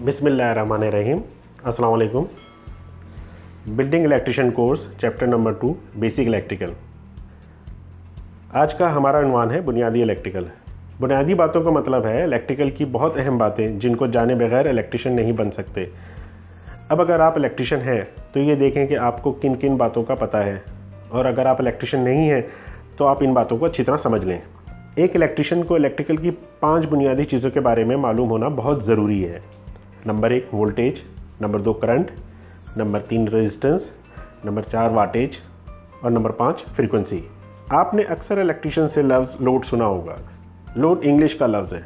बिस्मिल्लाहिर्रहमानिर्रहीम। अस्सलाम वालेकुम। Building electrician course chapter number 2 basic electrical. आज का हमारा उन्वान है बुनियादी इलेक्ट्रिकल। बुनियादी बातों का मतलब है इलेक्ट्रिकल की बहुत अहम बातें जिनको जाने बगैर इलेक्ट्रिशियन नहीं बन सकते। अब अगर आप इलेक्ट्रिशियन हैं तो ये देखें कि आपको किन किन बातों का पता है, और अगर आप इलेक्ट्रिशियन नहीं हैं तो आप इन बातों को अच्छी तरह समझ लें। एक इलेक्ट्रिशियन को इलेक्ट्रिकल की 5 बुनियादी चीज़ों के बारे में मालूम होना बहुत ज़रूरी है। Number 1 voltage, number 2 current, number 3 resistance, number 4 wattage और नंबर 5 फ्रीक्वेंसी। आपने अक्सर इलेक्ट्रिशियन से लफ्ज़ लोड सुना होगा। लोड इंग्लिश का लफ्ज़ है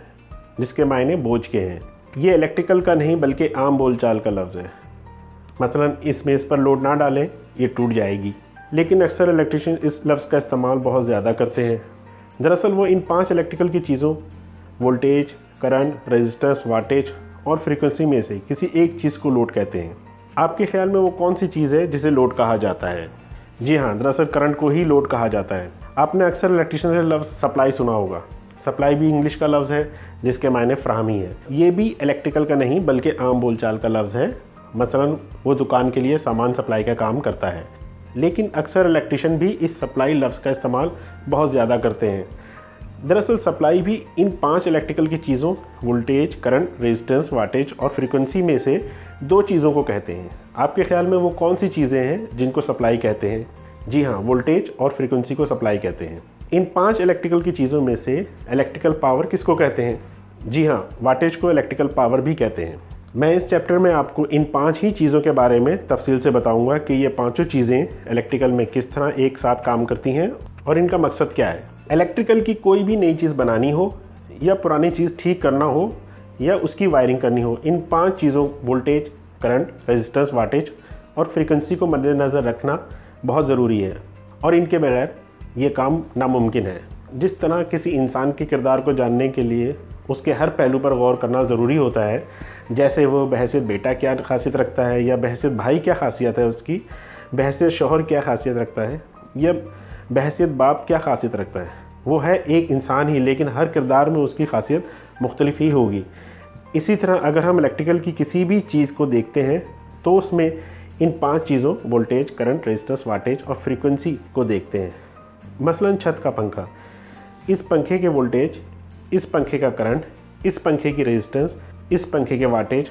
जिसके मायने बोझ के हैं। ये इलेक्ट्रिकल का नहीं बल्कि आम बोलचाल का लफ्ज़ है। मसलन इस मेज़ पर लोड ना डालें, ये टूट जाएगी। लेकिन अक्सर इलेक्ट्रिशियन इस लफ्ज़ का इस्तेमाल बहुत ज़्यादा करते हैं। दरअसल वो इन 5 इलेक्ट्रिकल की चीज़ों वोल्टेज, करंट, रेजिस्टेंस, वाटेज और फ्रीक्वेंसी में से किसी एक चीज़ को लोड कहते हैं। आपके ख्याल में वो कौन सी चीज़ है जिसे लोड कहा जाता है? जी हाँ, दरअसल करंट को ही लोड कहा जाता है। आपने अक्सर इलेक्ट्रिशियन से लफ्ज़ सप्लाई सुना होगा। सप्लाई भी इंग्लिश का लफ्ज़ है जिसके मायने फ्राहमी है। ये भी इलेक्ट्रिकल का नहीं बल्कि आम बोलचाल का लफ्ज़ है। मसलन वो दुकान के लिए सामान सप्लाई का काम करता है। लेकिन अक्सर इलेक्ट्रिशियन भी इस सप्लाई लफ्ज़ का इस्तेमाल बहुत ज़्यादा करते हैं। दरअसल सप्लाई भी इन 5 इलेक्ट्रिकल की चीज़ों वोल्टेज, करंट, रेजिस्टेंस, वाटेज और फ्रीक्वेंसी में से 2 चीज़ों को कहते हैं। आपके ख्याल में वो कौन सी चीज़ें हैं जिनको सप्लाई कहते हैं? जी हाँ, वोल्टेज और फ्रीक्वेंसी को सप्लाई कहते हैं। इन 5 इलेक्ट्रिकल की चीज़ों में से इलेक्ट्रिकल पावर किसको कहते हैं? जी हाँ, वाटेज को इलेक्ट्रिकल पावर भी कहते हैं। मैं इस चैप्टर में आपको इन 5 ही चीज़ों के बारे में तफसील से बताऊंगा कि ये 5 चीज़ें इलेक्ट्रिकल में किस तरह एक साथ काम करती हैं और इनका मकसद क्या है। इलेक्ट्रिकल की कोई भी नई चीज़ बनानी हो या पुरानी चीज़ ठीक करना हो या उसकी वायरिंग करनी हो, इन 5 चीज़ों वोल्टेज, करंट, रेजिस्टेंस, वाटेज और फ्रीक्वेंसी को मद्देनज़र रखना बहुत ज़रूरी है, और इनके बगैर ये काम नामुमकिन है। जिस तरह किसी इंसान के किरदार को जानने के लिए उसके हर पहलू पर गौर करना ज़रूरी होता है, जैसे वो बहैसियत बेटा क्या खासियत रखता है, या बहैसियत भाई क्या खासियत है उसकी, बहैसियत शौहर क्या खासियत रखता है, या बहैसियत बाप क्या खासियत रखता है। वो है एक इंसान ही, लेकिन हर किरदार में उसकी खासियत मुख्तलिफ ही होगी। इसी तरह अगर हम इलेक्ट्रिकल की किसी भी चीज़ को देखते हैं तो उसमें इन 5 चीज़ों वोल्टेज, करंट, रेजिस्टेंस, वाटेज और फ्रीक्वेंसी को देखते हैं। मसलन छत का पंखा, इस पंखे के वोल्टेज, इस पंखे का करंट, इस पंखे की रेजिस्टेंस, इस पंखे के वाटेज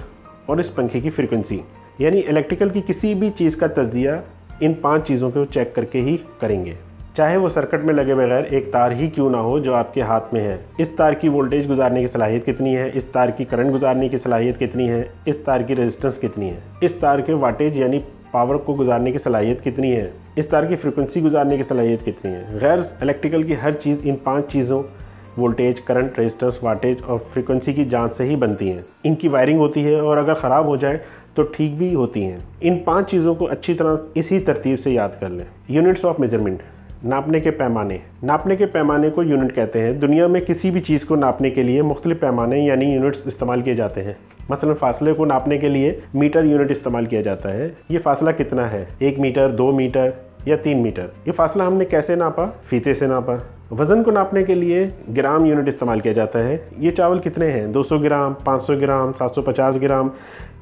और इस पंखे की फ्रीक्वेंसी। यानी इलेक्ट्रिकल की किसी भी चीज़ का तज्जिया इन 5 चीज़ों को चेक करके ही करेंगे, चाहे वो सर्किट में लगे बगैर एक तार ही क्यों ना हो जो आपके हाथ में है। इस तार की वोल्टेज गुजारने की सलाहियत कितनी है, इस तार की करंट गुजारने की सलाहियत कितनी है, इस तार की रेजिस्टेंस कितनी है, इस तार के वाटेज यानी पावर को गुजारने की सलाहियत कितनी है, इस तार की फ्रीक्वेंसी गुजारने की सलाहियत कितनी है। गैर इलेक्ट्रिकल की हर चीज़ इन 5 चीज़ों वोल्टेज, करंट, रेजिस्टेंस, वाटेज और फ्रीक्वेंसी की जांच से ही बनती हैं। इनकी वायरिंग होती है और अगर ख़राब हो जाए तो ठीक भी होती हैं। इन 5 चीज़ों को अच्छी तरह इसी तरतीब से याद कर लें। यूनिट्स ऑफ मेजरमेंट, नापने के पैमाने। नापने के पैमाने को यूनिट कहते हैं। दुनिया में किसी भी चीज़ को नापने के लिए मुख्तलिफ पैमाने यानी यूनिट्स इस्तेमाल किए जाते हैं। मसलन फासले को नापने के लिए मीटर यूनिट इस्तेमाल किया जाता है। ये फासला कितना है, 1 मीटर, 2 मीटर या 3 मीटर। ये फासला हमने कैसे नापा? फीते से नापा। वज़न को नापने के लिए ग्राम यूनिट इस्तेमाल किया जाता है। ये चावल कितने हैं, 200 ग्राम, 500 ग्राम, 750 ग्राम।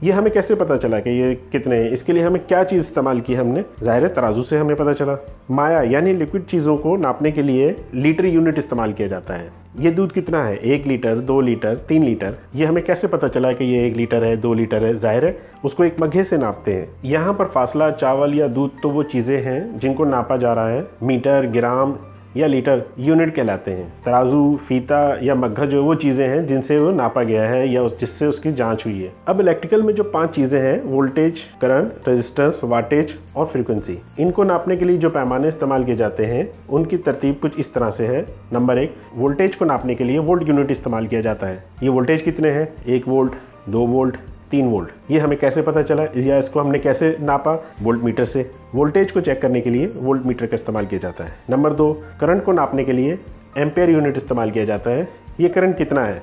ये हमें कैसे पता चला कि ये कितने हैं? इसके लिए हमें क्या चीज़ इस्तेमाल की हमने? ज़ाहिर है तराजू से हमें पता चला। माया यानी लिक्विड चीज़ों को नापने के लिए लीटर यूनिट इस्तेमाल किया जाता है। ये दूध कितना है, 1 लीटर, 2 लीटर, 3 लीटर। ये हमें कैसे पता चला कि ये 1 लीटर है, 2 लीटर है? ज़ाहिर है उसको एक मग्घे से नापते हैं। यहाँ पर फासला, चावल या दूध तो वो चीज़ें हैं जिनको नापा जा रहा है। मीटर, ग्राम या लीटर यूनिट कहलाते हैं। तराजू, फीता या मग्घा जो वो चीज़ें हैं जिनसे वो नापा गया है या जिससे उसकी जांच हुई है। अब इलेक्ट्रिकल में जो 5 चीज़ें हैं वोल्टेज, करंट, रेजिस्टेंस, वाटेज और फ्रीक्वेंसी, इनको नापने के लिए जो पैमाने इस्तेमाल किए जाते हैं उनकी तरतीब कुछ इस तरह से है। नंबर 1, वोल्टेज को नापने के लिए वोल्ट यूनिट इस्तेमाल किया जाता है। ये वोल्टेज कितने हैं, 1 वोल्ट, 2 वोल्ट, 3 वोल्ट। ये हमें कैसे पता चला या इसको हमने कैसे नापा? वोल्ट मीटर से। वोल्टेज को चेक करने के लिए वोल्ट मीटर का इस्तेमाल किया जाता है। नंबर 2, करंट को नापने के लिए एम्पेयर यूनिट इस्तेमाल किया जाता है। ये करंट कितना है,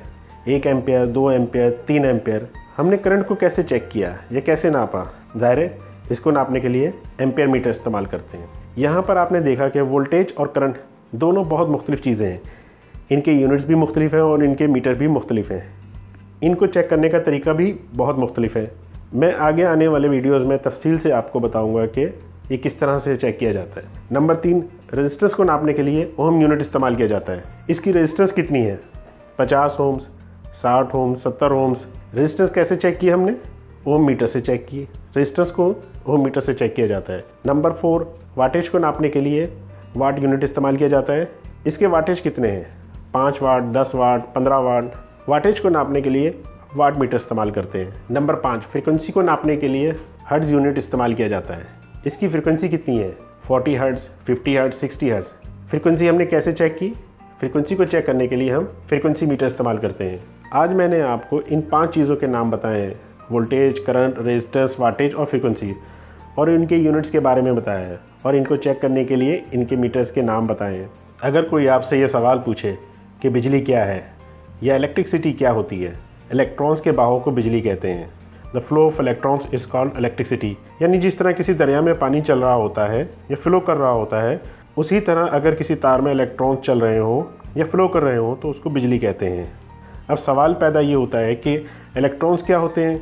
1 एम्पेयर, 2 एम्पेयर, 3 एम्पेयर। हमने करंट को कैसे चेक किया या कैसे नापा? ज़ाहिर है इसको नापने के लिए एम्पेयर मीटर इस्तेमाल करते हैं। यहाँ पर आपने देखा कि वोल्टेज और करंट दोनों बहुत मुख्तलिफ चीज़ें हैं। इनके यूनिट्स भी मुख्तलिफ हैं और इनके मीटर भी मुख्तलिफ हैं। इनको चेक करने का तरीका भी बहुत मुख्तलिफ है। मैं आगे आने वाले वीडियोज़ में तफसील से आपको बताऊँगा कि ये किस तरह से चेक किया जाता है। नंबर 3, रेजिस्टेंस को नापने के लिए ओम यूनिट इस्तेमाल किया जाता है। इसकी रेजिस्टेंस कितनी है? 50 ओम्स, 60 ओम्स, 70 ओम्स। रेजिस्टेंस कैसे चेक की हमने? ओम मीटर से चेक की। रेजिस्टेंस को ओम मीटर से चेक किया जाता है। नंबर 4, वाटेज को नापने के लिए वाट यूनिट इस्तेमाल किया जाता है। इसके वाटेज कितने हैं? 5 वाट, 10 वाट, 15 वाट। वाटेज को नापने के लिए वाट मीटर इस्तेमाल करते हैं। नंबर 5, फ्रीक्वेंसी को नापने के लिए हर्ट्ज़ यूनिट इस्तेमाल किया जाता है। इसकी फ्रीक्वेंसी कितनी है? 40 हर्ट्ज़, 50 हर्ट्ज़, 60 हर्ट्ज़। फ्रीक्वेंसी हमने कैसे चेक की? फ्रीक्वेंसी को चेक करने के लिए हम फ्रीक्वेंसी मीटर इस्तेमाल करते हैं। आज मैंने आपको इन 5 चीज़ों के नाम बताए हैं, वोल्टेज, करंट, रेजिस्टेंस, वाटेज और फ्रीक्वेंसी, और इनके यूनिट्स के बारे में बताया है और इनको चेक करने के लिए इनके मीटर्स के नाम बताए हैं। अगर कोई आपसे ये सवाल पूछे कि बिजली क्या है या इलेक्ट्रिसिटी क्या होती है, इलेक्ट्रॉन्स के बहाव को बिजली कहते हैं। The flow of electrons is called electricity. यानी जिस तरह किसी दरिया में पानी चल रहा होता है या फ्लो कर रहा होता है, उसी तरह अगर किसी तार में इलेक्ट्रॉन्स चल रहे हों या फ्लो कर रहे हों तो उसको बिजली कहते हैं। अब सवाल पैदा ये होता है कि इलेक्ट्रॉन्स क्या होते हैं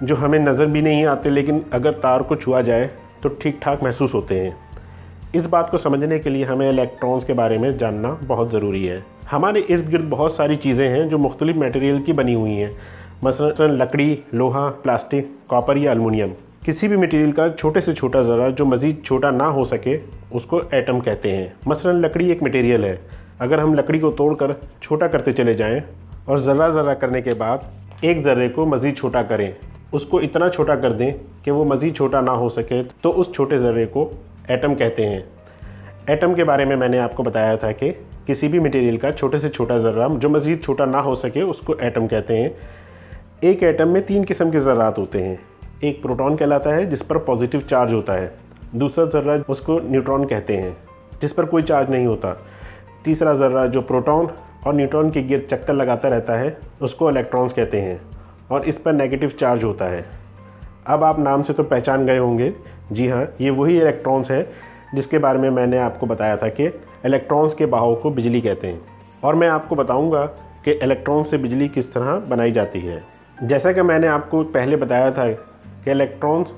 जो हमें नज़र भी नहीं आते, लेकिन अगर तार को छुआ जाए तो ठीक ठाक महसूस होते हैं। इस बात को समझने के लिए हमें इलेक्ट्रॉन्स के बारे में जानना बहुत ज़रूरी है। हमारे इर्द गिर्द बहुत सारी चीज़ें हैं जो मुख्तलिफ मटेरियल की बनी हुई हैं, मसलन लकड़ी, लोहा, प्लास्टिक, कॉपर या अलमुनियम। किसी भी मटेरियल का छोटे से छोटा ज़रा जो मज़ीद छोटा ना हो सके उसको एटम कहते हैं। मसलन लकड़ी एक मटेरियल है। अगर हम लकड़ी को तोड़कर छोटा करते चले जाएं और ज़र्रा ज़र्रा करने के बाद एक ज़र्रे को मज़ीद छोटा करें, उसको इतना छोटा कर दें कि वो मज़ीद छोटा ना हो सके, तो उस छोटे ज़र्रे को एटम कहते हैं। एटम के बारे में मैंने आपको बताया था कि किसी भी मटेरियल का छोटे से छोटा ज़र्रा जो मज़ीद छोटा ना हो सके उसको एटम कहते हैं। एक एटम में 3 किस्म के ज़र्रात होते हैं। एक प्रोटॉन कहलाता है जिस पर पॉजिटिव चार्ज होता है। दूसरा ज़र्रा उसको न्यूट्रॉन कहते हैं जिस पर कोई चार्ज नहीं होता। तीसरा ज़र्रा जो प्रोटॉन और न्यूट्रॉन के गिर्द चक्कर लगाता रहता है उसको इलेक्ट्रॉन्स कहते हैं और इस पर नेगेटिव चार्ज होता है। अब आप नाम से तो पहचान गए होंगे, जी हाँ, ये वही इलेक्ट्रॉन्स है जिसके बारे में मैंने आपको बताया था कि इलेक्ट्रॉन्स के बहाव को बिजली कहते हैं। और मैं आपको बताऊंगा कि इलेक्ट्रॉन से बिजली किस तरह बनाई जाती है। जैसा कि मैंने आपको पहले बताया था कि इलेक्ट्रॉन्स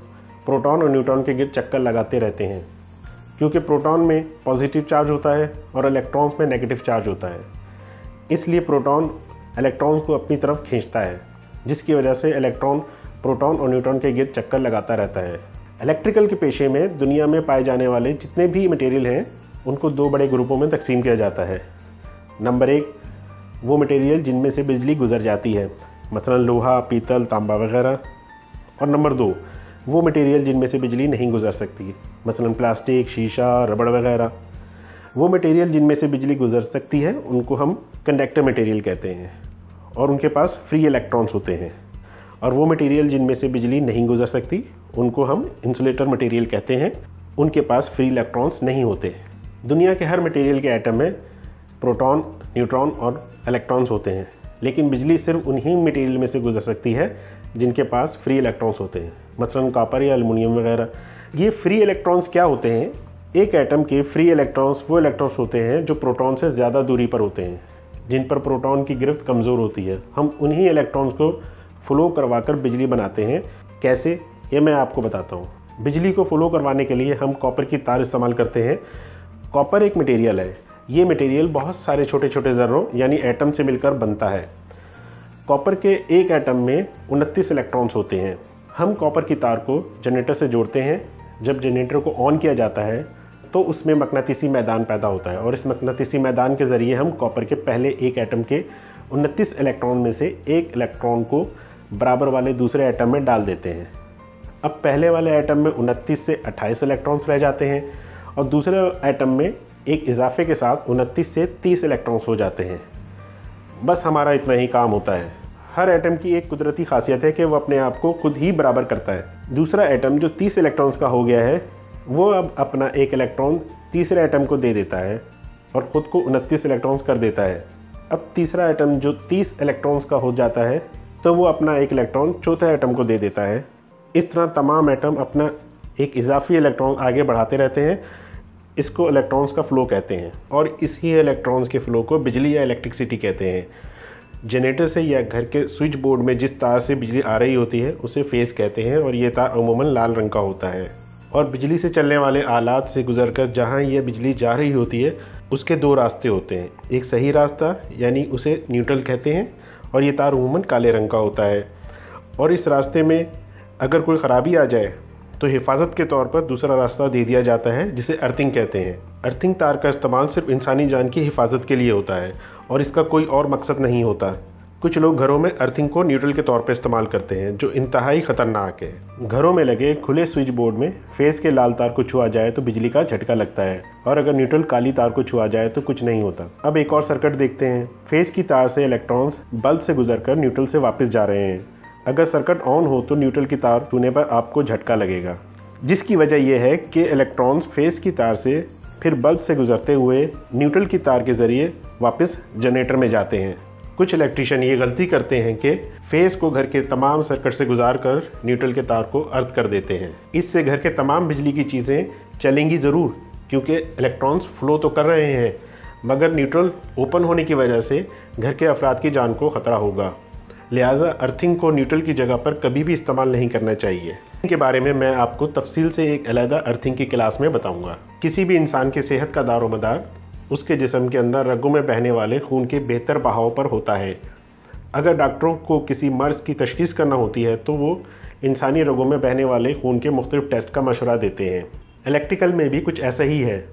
प्रोटॉन और न्यूट्रॉन के गिर्द चक्कर लगाते रहते हैं, क्योंकि प्रोटॉन में पॉजिटिव चार्ज होता है और इलेक्ट्रॉन्स में नेगेटिव चार्ज होता है। इसलिए प्रोटॉन इलेक्ट्रॉन्स को अपनी तरफ खींचता है, जिसकी वजह से इलेक्ट्रॉन प्रोटॉन और न्यूट्रॉन के गिर्द चक्कर लगाता रहता है। इलेक्ट्रिकल के पेशे में दुनिया में पाए जाने वाले जितने भी मटेरियल हैं उनको 2 बड़े ग्रुपों में तकसीम किया जाता है। नंबर 1, वो मटेरियल जिनमें से बिजली गुजर जाती है, मसलन लोहा, पीतल, तांबा वगैरह। और नंबर 2, वो मटेरियल जिनमें से बिजली नहीं गुजर सकती, मसलन प्लास्टिक, शीशा, रबड़ वगैरह। वो मटेरियल जिनमें से बिजली गुजर सकती है उनको हम कंडक्टर मटेरियल कहते हैं और उनके पास फ्री इलेक्ट्रॉन्स होते हैं। और वो मटेरियल जिनमें से बिजली नहीं गुजर सकती उनको हम इंसुलेटर मटेरियल कहते हैं, उनके पास फ्री इलेक्ट्रॉन्स नहीं होते। दुनिया के हर मटेरियल के एटम में प्रोटॉन, न्यूट्रॉन और इलेक्ट्रॉन्स होते हैं, लेकिन बिजली सिर्फ उन्हीं मटेरियल में से गुजर सकती है जिनके पास फ्री इलेक्ट्रॉन्स होते हैं, मसलन कॉपर या एल्युमिनियम वगैरह। ये फ्री इलेक्ट्रॉन्स क्या होते हैं? एक एटम के फ्री इलेक्ट्रॉन्स वो इलेक्ट्रॉन्स होते हैं जो प्रोटॉन से ज़्यादा दूरी पर होते हैं, जिन पर प्रोटॉन की गिरफ्त कमज़ोर होती है। हम उन्हीं इलेक्ट्रॉन्स को फ्लो करवाकर बिजली बनाते हैं। कैसे, ये मैं आपको बताता हूँ। बिजली को फ्लो करवाने के लिए हम कॉपर की तार इस्तेमाल करते हैं। कॉपर एक मटेरियल है। ये मटेरियल बहुत सारे छोटे छोटे ज़र्रों यानी एटम से मिलकर बनता है। कॉपर के एक एटम में 29 इलेक्ट्रॉन्स होते हैं। हम कॉपर की तार को जनरेटर से जोड़ते हैं। जब जनरेटर को ऑन किया जाता है तो उसमें मकनातीसी मैदान पैदा होता है और इस मकनातीसी मैदान के ज़रिए हम कॉपर के पहले एक एटम के 29 इलेक्ट्रॉन में से एक इलेक्ट्रॉन को बराबर वाले दूसरे एटम में डाल देते हैं। अब पहले वाले एटम में 29 से 28 इलेक्ट्रॉन्स रह जाते हैं और दूसरे एटम में एक इजाफे के साथ 29 से 30 इलेक्ट्रॉन्स हो जाते हैं। बस हमारा इतना ही काम होता है। हर एटम की एक कुदरती खासियत है कि वो अपने आप को खुद ही बराबर करता है। दूसरा एटम जो 30 इलेक्ट्रॉन्स का हो गया है वो अब अपना एक इलेक्ट्रॉन तीसरे एटम को दे देता है और ख़ुद को 29 इलेक्ट्रॉन्स कर देता है। अब तीसरा एटम जो 30 इलेक्ट्रॉन्स का हो जाता है तो वो अपना एक इलेक्ट्रॉन चौथे एटम को दे देता है। इस तरह तमाम एटम अपना एक इजाफी इलेक्ट्रॉन आगे बढ़ाते रहते हैं। इसको इलेक्ट्रॉन्स का फ़्लो कहते हैं और इसी इलेक्ट्रॉन्स के फ़्लो को बिजली या इलेक्ट्रिसिटी कहते हैं। जनरेटर से या घर के स्विच बोर्ड में जिस तार से बिजली आ रही होती है उसे फेस कहते हैं और ये तार अमूमन लाल रंग का होता है। और बिजली से चलने वाले आलात से गुजरकर जहाँ यह बिजली जा रही होती है उसके दो रास्ते होते हैं, एक सही रास्ता यानी उसे न्यूट्रल कहते हैं और ये तार अमूमन काले रंग का होता है। और इस रास्ते में अगर कोई ख़राबी आ जाए तो हिफाजत के तौर पर दूसरा रास्ता दे दिया जाता है जिसे अर्थिंग कहते हैं। अर्थिंग तार का इस्तेमाल सिर्फ इंसानी जान की हिफाजत के लिए होता है और इसका कोई और मकसद नहीं होता। कुछ लोग घरों में अर्थिंग को न्यूट्रल के तौर पर इस्तेमाल करते हैं जो इंतहाई ख़तरनाक है। घरों में लगे खुले स्विच बोर्ड में फेस के लाल तार को छुआ जाए तो बिजली का झटका लगता है और अगर न्यूट्रल काली तार को छुआ जाए तो कुछ नहीं होता। अब एक और सर्किट देखते हैं। फेस की तार से इलेक्ट्रॉन्स बल्ब से गुजरकर न्यूट्रल से वापस जा रहे हैं। अगर सर्किट ऑन हो तो न्यूट्रल की तार छूने पर आपको झटका लगेगा, जिसकी वजह यह है कि इलेक्ट्रॉन्स फेस की तार से फिर बल्ब से गुजरते हुए न्यूट्रल की तार के ज़रिए वापस जनरेटर में जाते हैं। कुछ इलेक्ट्रीशियन ये गलती करते हैं कि फेस को घर के तमाम सर्किट से गुजार कर न्यूट्रल के तार को अर्थ कर देते हैं। इससे घर के तमाम बिजली की चीज़ें चलेंगी ज़रूर क्योंकि इलेक्ट्रॉन्स फ्लो तो कर रहे हैं, मगर न्यूट्रल ओपन होने की वजह से घर के अफराद की जान को ख़तरा होगा। लिहाजा अर्थिंग को न्यूट्रल की जगह पर कभी भी इस्तेमाल नहीं करना चाहिए। इनके बारे में मैं आपको तफसील से एक अलहदा अर्थिंग की क्लास में बताऊंगा। किसी भी इंसान की सेहत का दारोमदार उसके जिस्म के अंदर रगों में बहने वाले खून के बेहतर बहाव पर होता है। अगर डॉक्टरों को किसी मर्ज़ की तशख़ीस करना होती है तो वो इंसानी रगों में बहने वाले खून के मुख्तलिफ टेस्ट का मशवरा देते हैं। इलेक्ट्रिकल में भी कुछ ऐसा ही है।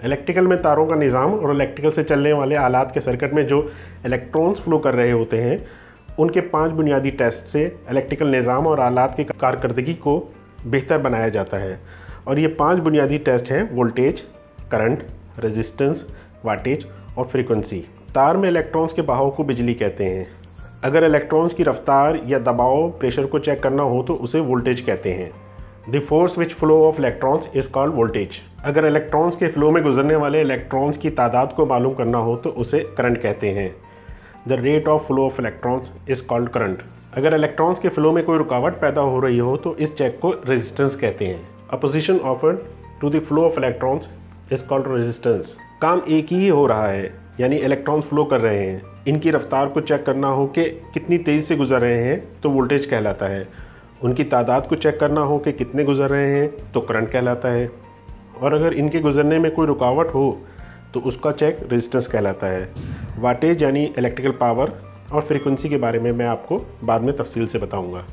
इलेक्ट्रिकल में तारों का निज़ाम और इलेक्ट्रिकल से चलने वाले आलात के सर्किट में जो इलेक्ट्रॉन्स फ्लो कर रहे होते हैं उनके 5 बुनियादी टेस्ट से इलेक्ट्रिकल निज़ाम और आलात की कारकर्दगी को बेहतर बनाया जाता है। और ये 5 बुनियादी टेस्ट हैं वोल्टेज, करंट, रेजिस्टेंस, वाटेज और फ्रीक्वेंसी। तार में इलेक्ट्रॉन्स के बहाव को बिजली कहते हैं। अगर इलेक्ट्रॉन्स की रफ्तार या दबाव प्रेशर को चेक करना हो तो उसे वोल्टेज कहते हैं। The force which flow of electrons is called voltage. अगर इलेक्ट्रॉन्स के फ्लो में गुजरने वाले इलेक्ट्रॉन्स की तादाद को मालूम करना हो तो उसे करंट कहते हैं। The rate of flow of electrons is called current. अगर इलेक्ट्रॉन्स के फ्लो में कोई रुकावट पैदा हो रही हो तो इस चेक को रेजिस्टेंस कहते हैं। Opposition offered to the flow of electrons is called resistance. काम एक ही हो रहा है, यानी इलेक्ट्रॉन्स फ्लो कर रहे हैं। इनकी रफ्तार को चेक करना हो कि कितनी तेज़ी से गुजर रहे हैं तो वोल्टेज कहलाता है। उनकी तादाद को चेक करना हो कि कितने गुजर रहे हैं तो करंट कहलाता है। और अगर इनके गुजरने में कोई रुकावट हो तो उसका चेक रेजिस्टेंस कहलाता है। वाटेज यानी इलेक्ट्रिकल पावर और फ्रीक्वेंसी के बारे में मैं आपको बाद में तफसील से बताऊंगा।